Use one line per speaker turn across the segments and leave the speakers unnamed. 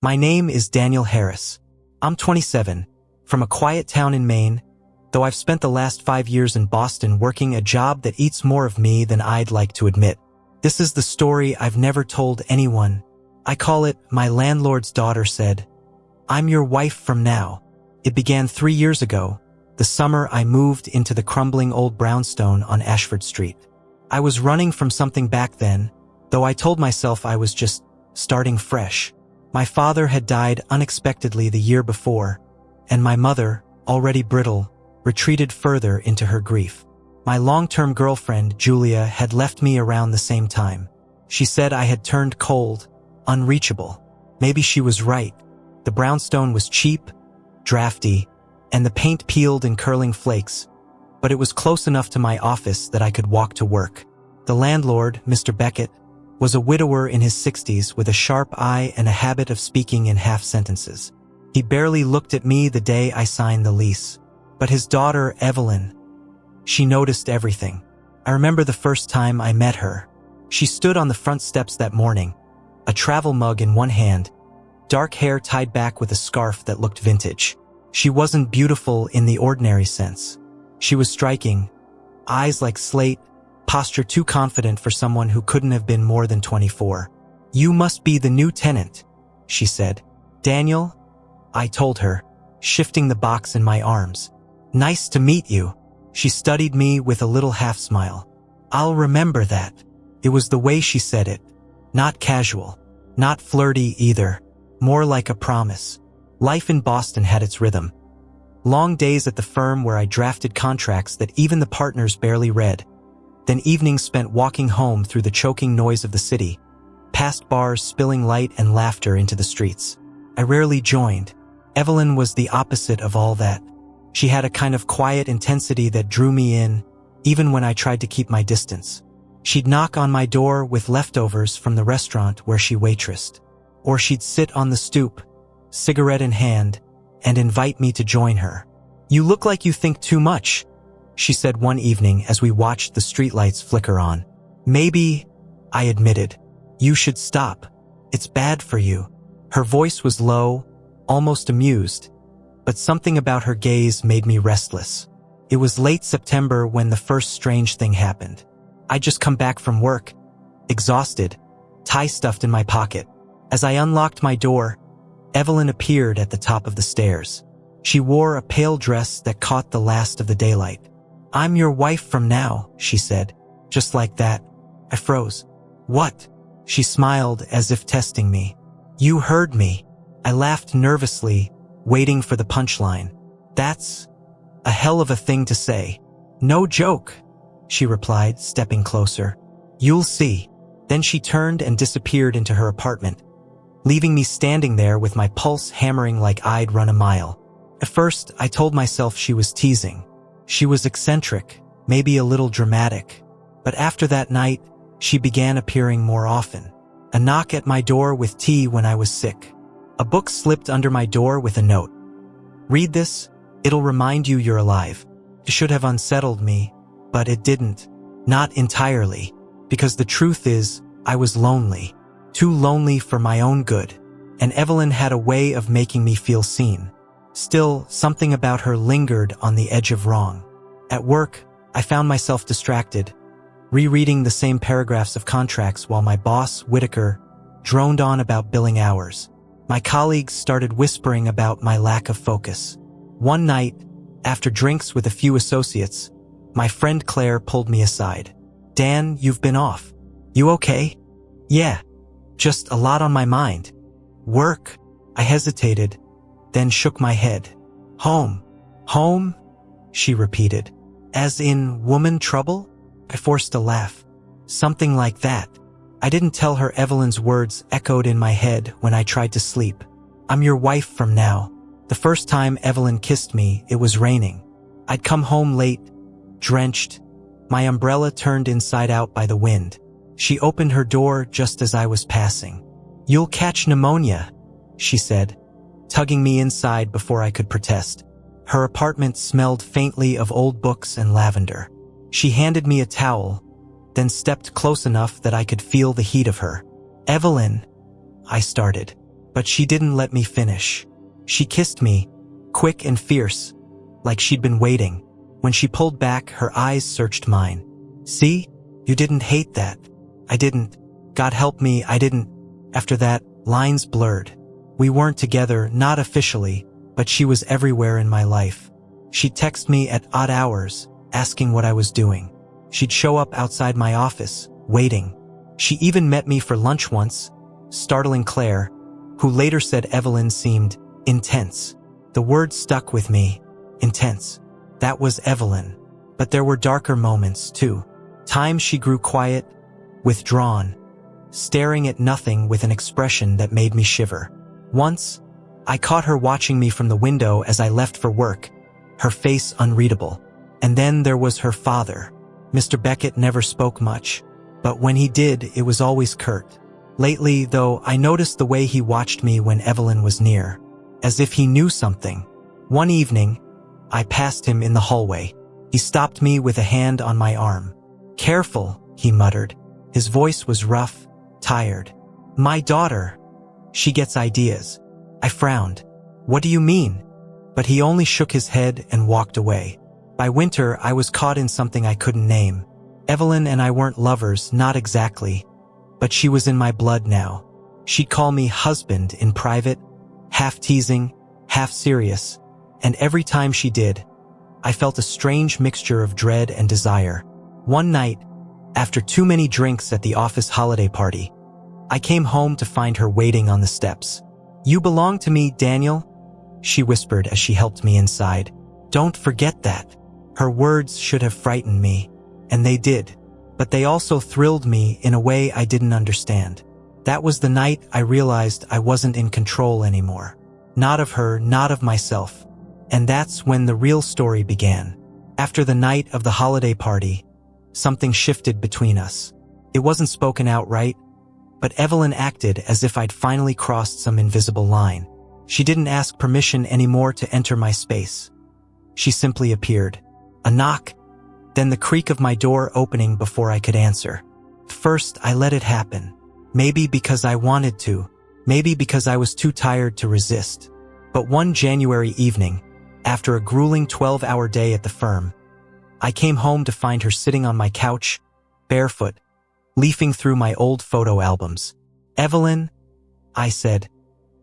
My name is Daniel Harris. I'm 27, from a quiet town in Maine, though I've spent the last 5 years in Boston working a job that eats more of me than I'd like to admit. This is the story I've never told anyone. I call it My Landlord's Daughter Said. I'm your wife from now. It began 3 years ago, the summer I moved into the crumbling old brownstone on Ashford Street. I was running from something back then, though I told myself I was just starting fresh. My father had died unexpectedly the year before, and my mother, already brittle, retreated further into her grief. My long-term girlfriend, Julia, had left me around the same time. She said I had turned cold, unreachable. Maybe she was right. The brownstone was cheap, drafty, and the paint peeled in curling flakes, but it was close enough to my office that I could walk to work. The landlord, Mr. Beckett, was a widower in his 60s with a sharp eye and a habit of speaking in half-sentences. He barely looked at me the day I signed the lease. But his daughter, Evelyn, she noticed everything. I remember the first time I met her. She stood on the front steps that morning, a travel mug in one hand, dark hair tied back with a scarf that looked vintage. She wasn't beautiful in the ordinary sense. She was striking, eyes like slate, posture too confident for someone who couldn't have been more than 24. "You must be the new tenant," she said. "Daniel," I told her, shifting the box in my arms. "Nice to meet you." She studied me with a little half-smile. "I'll remember that." It was the way she said it. Not casual, not flirty either, more like a promise. Life in Boston had its rhythm. Long days at the firm where I drafted contracts that even the partners barely read. Then evenings spent walking home through the choking noise of the city, past bars spilling light and laughter into the streets. I rarely joined. Evelyn was the opposite of all that. She had a kind of quiet intensity that drew me in, even when I tried to keep my distance. She'd knock on my door with leftovers from the restaurant where she waitressed. Or she'd sit on the stoop, cigarette in hand, and invite me to join her. "You look like you think too much," she said one evening as we watched the streetlights flicker on. "Maybe," I admitted, "you should stop. It's bad for you." Her voice was low, almost amused, but something about her gaze made me restless. It was late September when the first strange thing happened. I'd just come back from work, exhausted, tie stuffed in my pocket. As I unlocked my door, Evelyn appeared at the top of the stairs. She wore a pale dress that caught the last of the daylight. "I'm your wife from now," she said, just like that. I froze. "What?" She smiled as if testing me. "You heard me." I laughed nervously, waiting for the punchline. "That's a hell of a thing to say." "No joke," she replied, stepping closer. "You'll see." Then she turned and disappeared into her apartment, leaving me standing there with my pulse hammering like I'd run a mile. At first, I told myself she was teasing. She was eccentric, maybe a little dramatic. But after that night, she began appearing more often. A knock at my door with tea when I was sick. A book slipped under my door with a note. "Read this, it'll remind you you're alive." It should have unsettled me, but it didn't. Not entirely, because the truth is, I was lonely. Too lonely for my own good. And Evelyn had a way of making me feel seen. Still, something about her lingered on the edge of wrong. At work, I found myself distracted, rereading the same paragraphs of contracts while my boss, Whitaker, droned on about billing hours. My colleagues started whispering about my lack of focus. One night, after drinks with a few associates, my friend Claire pulled me aside. "Dan, you've been off. You okay?" "Yeah, just a lot on my mind." "Work?" I hesitated, then shook my head. "Home." "Home?" she repeated. "As in woman trouble?" I forced a laugh. "Something like that." I didn't tell her Evelyn's words echoed in my head when I tried to sleep. "I'm your wife from now." The first time Evelyn kissed me, it was raining. I'd come home late, drenched, my umbrella turned inside out by the wind. She opened her door just as I was passing. "You'll catch pneumonia," she said, tugging me inside before I could protest. Her apartment smelled faintly of old books and lavender. She handed me a towel, then stepped close enough that I could feel the heat of her. "Evelyn," I started. But she didn't let me finish. She kissed me, quick and fierce, like she'd been waiting. When she pulled back, her eyes searched mine. "See? You didn't hate that." "I didn't. God help me, I didn't." After that, lines blurred. We weren't together, not officially, but she was everywhere in my life. She'd text me at odd hours, asking what I was doing. She'd show up outside my office, waiting. She even met me for lunch once, startling Claire, who later said Evelyn seemed intense. The word stuck with me. Intense. That was Evelyn. But there were darker moments, too. Times she grew quiet, withdrawn, staring at nothing with an expression that made me shiver. Once, I caught her watching me from the window as I left for work, her face unreadable. And then there was her father. Mr. Beckett never spoke much, but when he did, it was always curt. Lately, though, I noticed the way he watched me when Evelyn was near, as if he knew something. One evening, I passed him in the hallway. He stopped me with a hand on my arm. "Careful," he muttered. His voice was rough, tired. "My daughter. She gets ideas." I frowned. "What do you mean?" But he only shook his head and walked away. By winter, I was caught in something I couldn't name. Evelyn and I weren't lovers, not exactly, but she was in my blood now. She'd call me husband in private, half teasing, half serious, and every time she did, I felt a strange mixture of dread and desire. One night, after too many drinks at the office holiday party, I came home to find her waiting on the steps. "You belong to me, Daniel," she whispered as she helped me inside. "Don't forget that." Her words should have frightened me, and they did, but they also thrilled me in a way I didn't understand. That was the night I realized I wasn't in control anymore. Not of her, not of myself. And that's when the real story began. After the night of the holiday party, something shifted between us. It wasn't spoken outright, but Evelyn acted as if I'd finally crossed some invisible line. She didn't ask permission anymore to enter my space. She simply appeared. A knock, then the creak of my door opening before I could answer. First, I let it happen. Maybe because I wanted to, maybe because I was too tired to resist. But one January evening, after a grueling 12-hour day at the firm, I came home to find her sitting on my couch, barefoot, leafing through my old photo albums. "Evelyn," I said,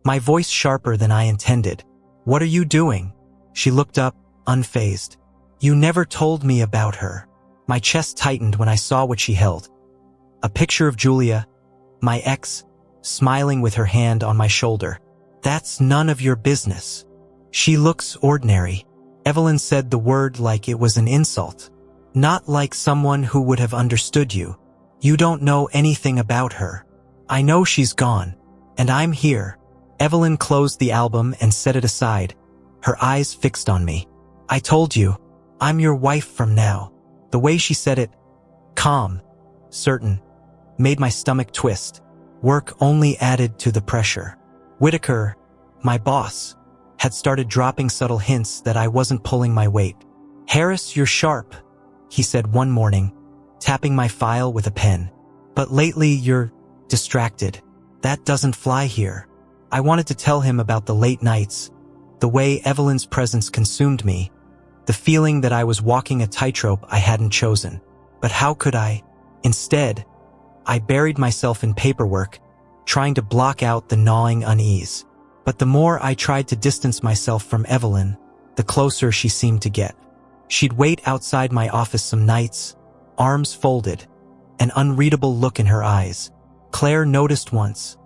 my voice sharper than I intended. "What are you doing?" She looked up, unfazed. "You never told me about her." My chest tightened when I saw what she held. A picture of Julia, my ex, smiling with her hand on my shoulder. "That's none of your business." "She looks ordinary." Evelyn said the word like it was an insult. "Not like someone who would have understood you. You don't know anything about her. I know she's gone, and I'm here." Evelyn closed the album and set it aside, her eyes fixed on me. "I told you, I'm your wife from now." The way she said it, calm, certain, made my stomach twist. Work only added to the pressure. Whitaker, my boss, had started dropping subtle hints that I wasn't pulling my weight. "Harris, you're sharp," he said one morning, tapping my file with a pen. "But lately you're distracted. That doesn't fly here." I wanted to tell him about the late nights, the way Evelyn's presence consumed me, the feeling that I was walking a tightrope I hadn't chosen. But how could I? Instead, I buried myself in paperwork, trying to block out the gnawing unease. But the more I tried to distance myself from Evelyn, the closer she seemed to get. She'd wait outside my office some nights, arms folded, an unreadable look in her eyes. Claire noticed once,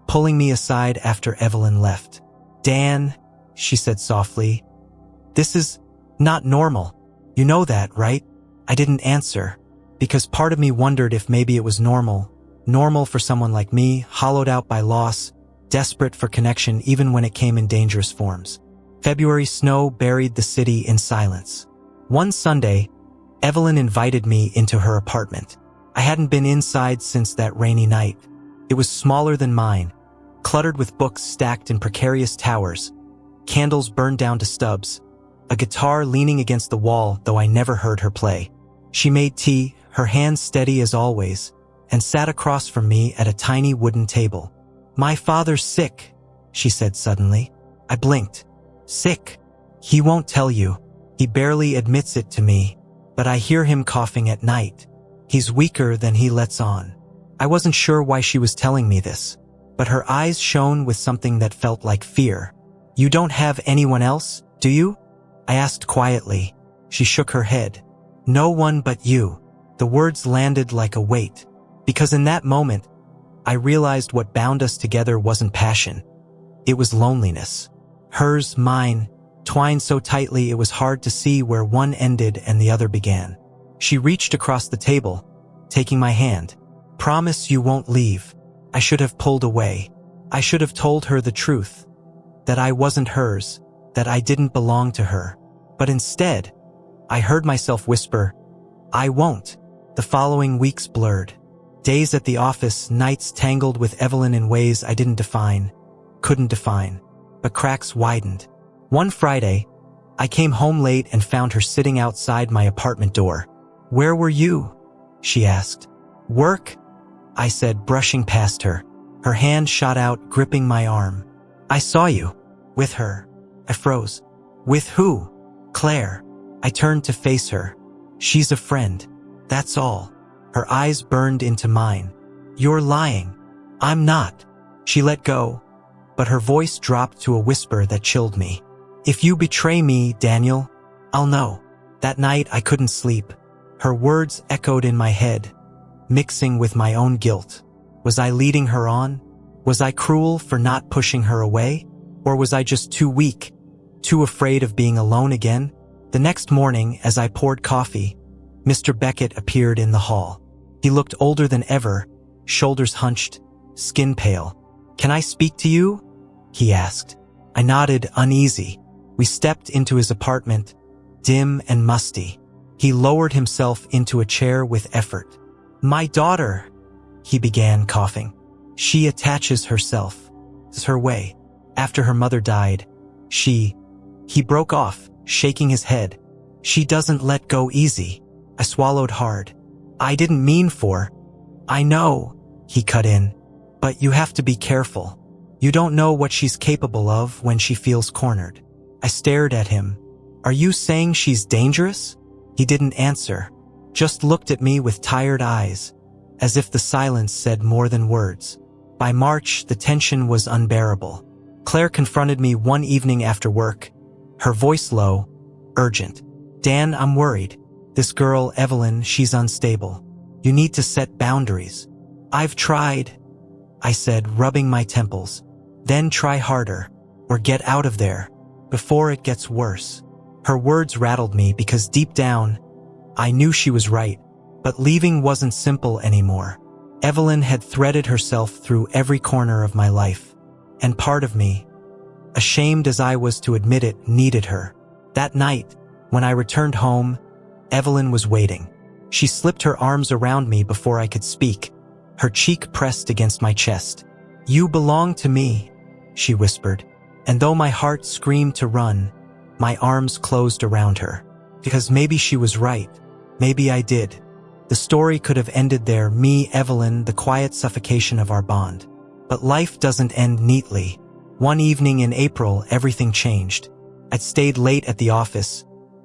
pulling me aside after Evelyn left. "Dan," she said softly, "this is not normal. You know that, right?" I didn't answer, because part of me wondered if maybe it was normal for someone like me, hollowed out by loss, desperate for connection even when it came in dangerous forms. February snow buried the city in silence. One Sunday, Evelyn invited me into her apartment. I hadn't been inside since that rainy night. It was smaller than mine, cluttered with books stacked in precarious towers, candles burned down to stubs, a guitar leaning against the wall, though I never heard her play. She made tea, her hands steady as always, and sat across from me at a tiny wooden table. "My father's sick," she said suddenly. I blinked. Sick. He won't tell you. He barely admits it to me, but I hear him coughing at night. He's weaker than he lets on. I wasn't sure why she was telling me this, but her eyes shone with something that felt like fear. You don't have anyone else, do you? I asked quietly. She shook her head. No one but you. The words landed like a weight, because in that moment, I realized what bound us together wasn't passion. It was loneliness. Hers, mine, twined so tightly it was hard to see where one ended and the other began. She reached across the table, taking my hand. Promise you won't leave. I should have pulled away. I should have told her the truth. That I wasn't hers, that I didn't belong to her. But instead, I heard myself whisper, I won't. The following weeks blurred. Days at the office, nights tangled with Evelyn in ways I couldn't define. But cracks widened. One Friday, I came home late and found her sitting outside my apartment door. Where were you? She asked. Work? I said, brushing past her. Her hand shot out, gripping my arm. I saw you. With her. I froze. With who? Claire. I turned to face her. She's a friend. That's all. Her eyes burned into mine. You're lying. I'm not. She let go, but her voice dropped to a whisper that chilled me. If you betray me, Daniel, I'll know. That night I couldn't sleep. Her words echoed in my head, mixing with my own guilt. Was I leading her on? Was I cruel for not pushing her away? Or was I just too weak, too afraid of being alone again? The next morning, as I poured coffee, Mr. Beckett appeared in the hall. He looked older than ever, shoulders hunched, skin pale. Can I speak to you? He asked. I nodded, uneasy. We stepped into his apartment, dim and musty. He lowered himself into a chair with effort. My daughter, he began, coughing. She attaches herself. It's her way. After her mother died, he broke off, shaking his head. She doesn't let go easy. I swallowed hard. I didn't mean for. I know, he cut in, but you have to be careful. You don't know what she's capable of when she feels cornered. I stared at him. Are you saying she's dangerous? He didn't answer, just looked at me with tired eyes, as if the silence said more than words. By March, the tension was unbearable. Claire confronted me one evening after work, her voice low, urgent. Dan, I'm worried. This girl, Evelyn, she's unstable. You need to set boundaries. I've tried, I said, rubbing my temples. Then try harder, or get out of there, before it gets worse. Her words rattled me because deep down, I knew she was right, but leaving wasn't simple anymore. Evelyn had threaded herself through every corner of my life, and part of me, ashamed as I was to admit it, needed her. That night, when I returned home, Evelyn was waiting. She slipped her arms around me before I could speak, her cheek pressed against my chest. You belong to me, she whispered, and though my heart screamed to run, my arms closed around her. Because maybe she was right. Maybe I did. The story could have ended there, me, Evelyn, the quiet suffocation of our bond. But life doesn't end neatly. One evening in April, everything changed. I'd stayed late at the office,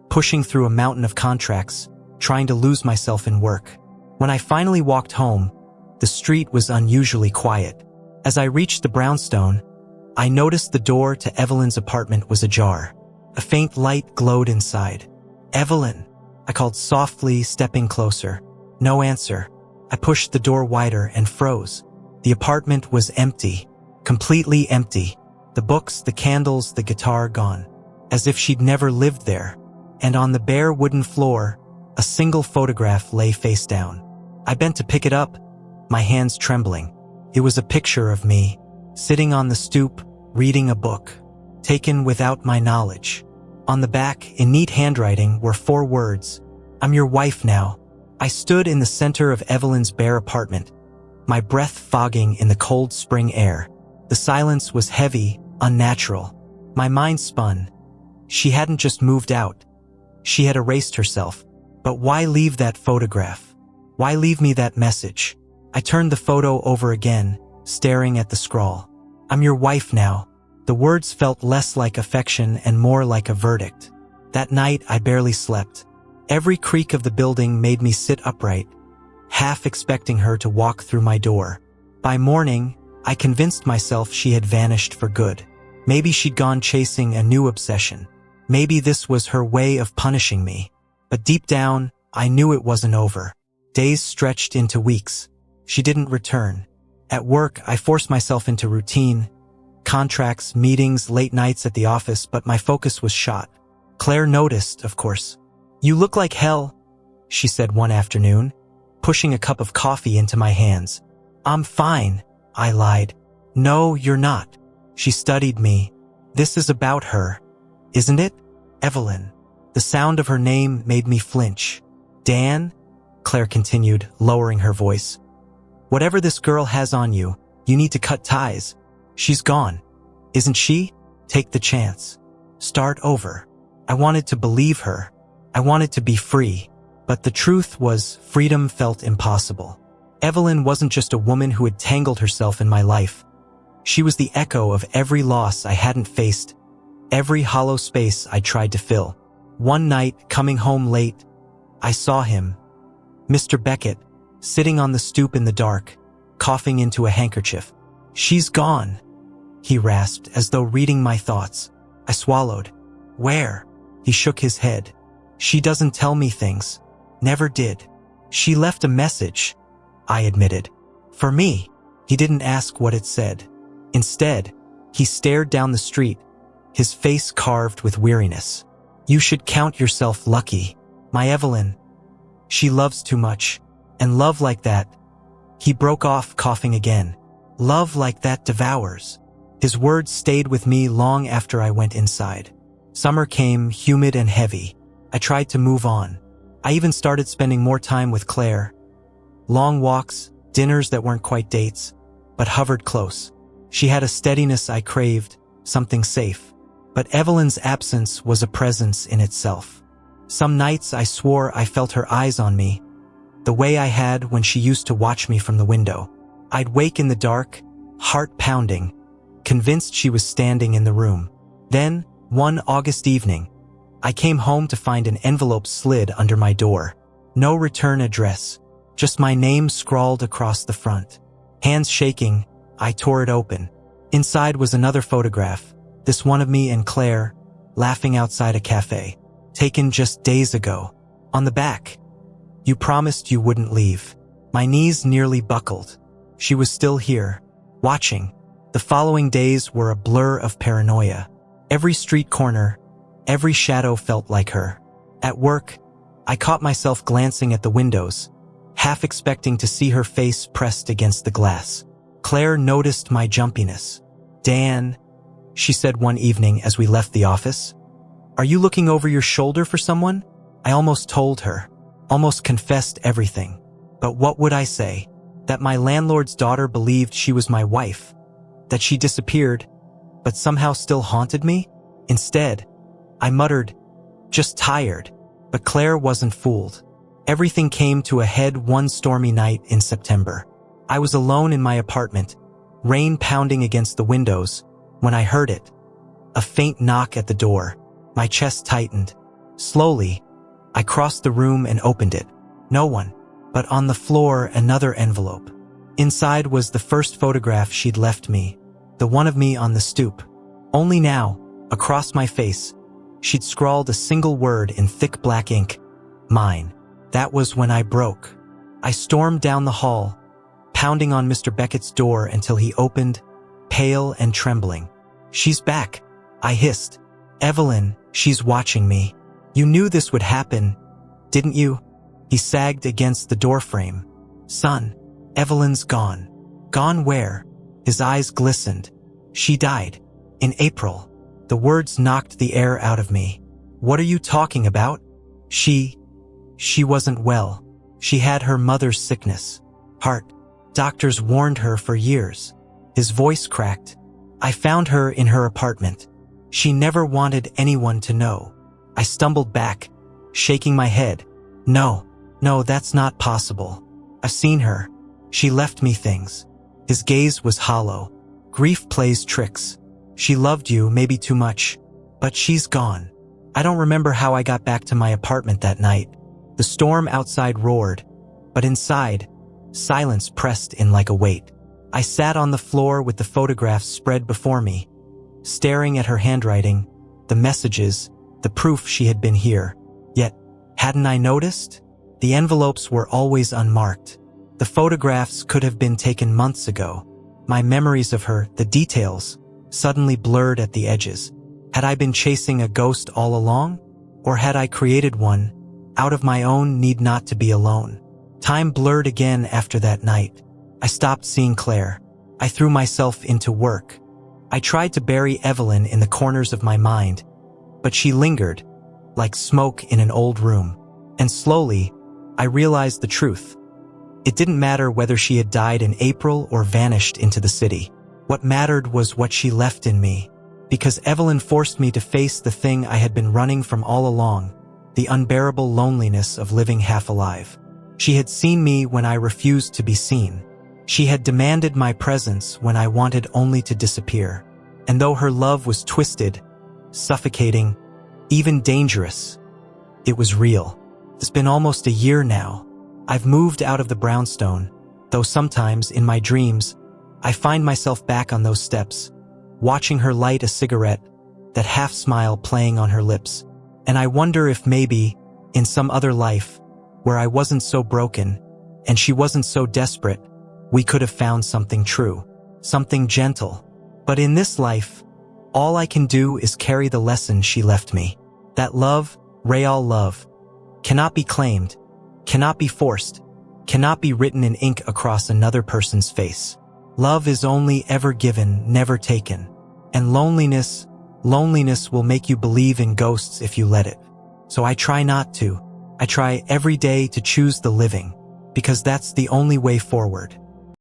pushing through a mountain of contracts, trying to lose myself in work. When I finally walked home, the street was unusually quiet. As I reached the brownstone, I noticed the door to Evelyn's apartment was ajar. A faint light glowed inside. Evelyn, I called softly, stepping closer. No answer. I pushed the door wider and froze. The apartment was empty, completely empty. The books, the candles, the guitar gone. As if she'd never lived there. And on the bare wooden floor, a single photograph lay face down. I bent to pick it up, my hands trembling. It was a picture of me, sitting on the stoop, reading a book, taken without my knowledge. On the back, in neat handwriting, were 4 words. I'm your wife now. I stood in the center of Evelyn's bare apartment, my breath fogging in the cold spring air. The silence was heavy, unnatural. My mind spun. She hadn't just moved out. She had erased herself. But why leave that photograph? Why leave me that message? I turned the photo over again, staring at the scrawl. I'm your wife now. The words felt less like affection and more like a verdict. That night, I barely slept. Every creak of the building made me sit upright, half expecting her to walk through my door. By morning, I convinced myself she had vanished for good. Maybe she'd gone chasing a new obsession. Maybe this was her way of punishing me. But deep down, I knew it wasn't over. Days stretched into weeks. She didn't return. At work, I forced myself into routine, contracts, meetings, late nights at the office, but my focus was shot. Claire noticed, of course. "You look like hell," she said one afternoon, pushing a cup of coffee into my hands. "I'm fine," I lied. "No, you're not." She studied me. "This is about her, isn't it? Evelyn." The sound of her name made me flinch. "Dan," Claire continued, lowering her voice, "whatever this girl has on you, you need to cut ties. She's gone, isn't she? Take the chance. Start over." I wanted to believe her. I wanted to be free. But the truth was, freedom felt impossible. Evelyn wasn't just a woman who had tangled herself in my life. She was the echo of every loss I hadn't faced, every hollow space I tried to fill. One night, coming home late, I saw him, Mr. Beckett, sitting on the stoop in the dark, coughing into a handkerchief. "She's gone," he rasped, as though reading my thoughts. I swallowed. "Where?" He shook his head. "She doesn't tell me things. Never did." "She left a message," I admitted. "For me." He didn't ask what it said. Instead, he stared down the street, his face carved with weariness. "You should count yourself lucky. My Evelyn. She loves too much. And love like that." He broke off, coughing again. "Love like that devours." His words stayed with me long after I went inside. Summer came, humid and heavy. I tried to move on. I even started spending more time with Claire. Long walks, dinners that weren't quite dates, but hovered close. She had a steadiness I craved, something safe. But Evelyn's absence was a presence in itself. Some nights I swore I felt her eyes on me, the way I had when she used to watch me from the window. I'd wake in the dark, heart pounding, convinced she was standing in the room. Then, one August evening, I came home to find an envelope slid under my door. No return address, just my name scrawled across the front. Hands shaking, I tore it open. Inside was another photograph, this one of me and Claire, laughing outside a cafe, taken just days ago. On the back, "You promised you wouldn't leave." My knees nearly buckled. She was still here, watching. The following days were a blur of paranoia. Every street corner, every shadow felt like her. At work, I caught myself glancing at the windows, half expecting to see her face pressed against the glass. Claire noticed my jumpiness. "Dan," she said one evening as we left the office, "are you looking over your shoulder for someone?" I almost told her, almost confessed everything. But what would I say? That my landlord's daughter believed she was my wife? That she disappeared, but somehow still haunted me? Instead, I muttered, "Just tired." But Claire wasn't fooled. Everything came to a head one stormy night in September. I was alone in my apartment, rain pounding against the windows, when I heard it. A faint knock at the door. My chest tightened. Slowly, I crossed the room and opened it. No one. But on the floor, another envelope. Inside was the first photograph she'd left me, the one of me on the stoop. Only now, across my face, she'd scrawled a single word in thick black ink, "Mine." That was when I broke. I stormed down the hall, pounding on Mr. Beckett's door until he opened, pale and trembling. "She's back," I hissed. "Evelyn, she's watching me. You knew this would happen, didn't you?" He sagged against the doorframe. "Son, Evelyn's gone." "Gone where?" His eyes glistened. "She died. In April." The words knocked the air out of me. "What are you talking about?" She wasn't well. She had her mother's sickness. Heart. Doctors warned her for years." His voice cracked. "I found her in her apartment. She never wanted anyone to know." I stumbled back, shaking my head. No, that's not possible. I've seen her. She left me things." His gaze was hollow. "Grief plays tricks. She loved you, maybe too much, but she's gone. I don't remember how I got back to my apartment that night. The storm outside roared, but inside, silence pressed in like a weight. I sat on the floor with the photographs spread before me, staring at her handwriting, the messages, the proof she had been here. Yet, hadn't I noticed? The envelopes were always unmarked. The photographs could have been taken months ago. My memories of her, the details, suddenly blurred at the edges. Had I been chasing a ghost all along? Or had I created one, out of my own need not to be alone? Time blurred again after that night. I stopped seeing Claire. I threw myself into work. I tried to bury Evelyn in the corners of my mind, but she lingered, like smoke in an old room. And slowly, I realized the truth. It didn't matter whether she had died in April or vanished into the city. What mattered was what she left in me, because Evelyn forced me to face the thing I had been running from all along, the unbearable loneliness of living half alive. She had seen me when I refused to be seen. She had demanded my presence when I wanted only to disappear. And though her love was twisted, suffocating, even dangerous, it was real. It's been almost a year now. I've moved out of the brownstone, though sometimes, in my dreams, I find myself back on those steps, watching her light a cigarette, that half-smile playing on her lips. And I wonder if maybe, in some other life, where I wasn't so broken, and she wasn't so desperate, we could have found something true, something gentle. But in this life, all I can do is carry the lesson she left me. That love, real love, cannot be claimed, cannot be forced, cannot be written in ink across another person's face. Love is only ever given, never taken. And loneliness will make you believe in ghosts if you let it. So I try not to. I try every day to choose the living, because that's the only way forward.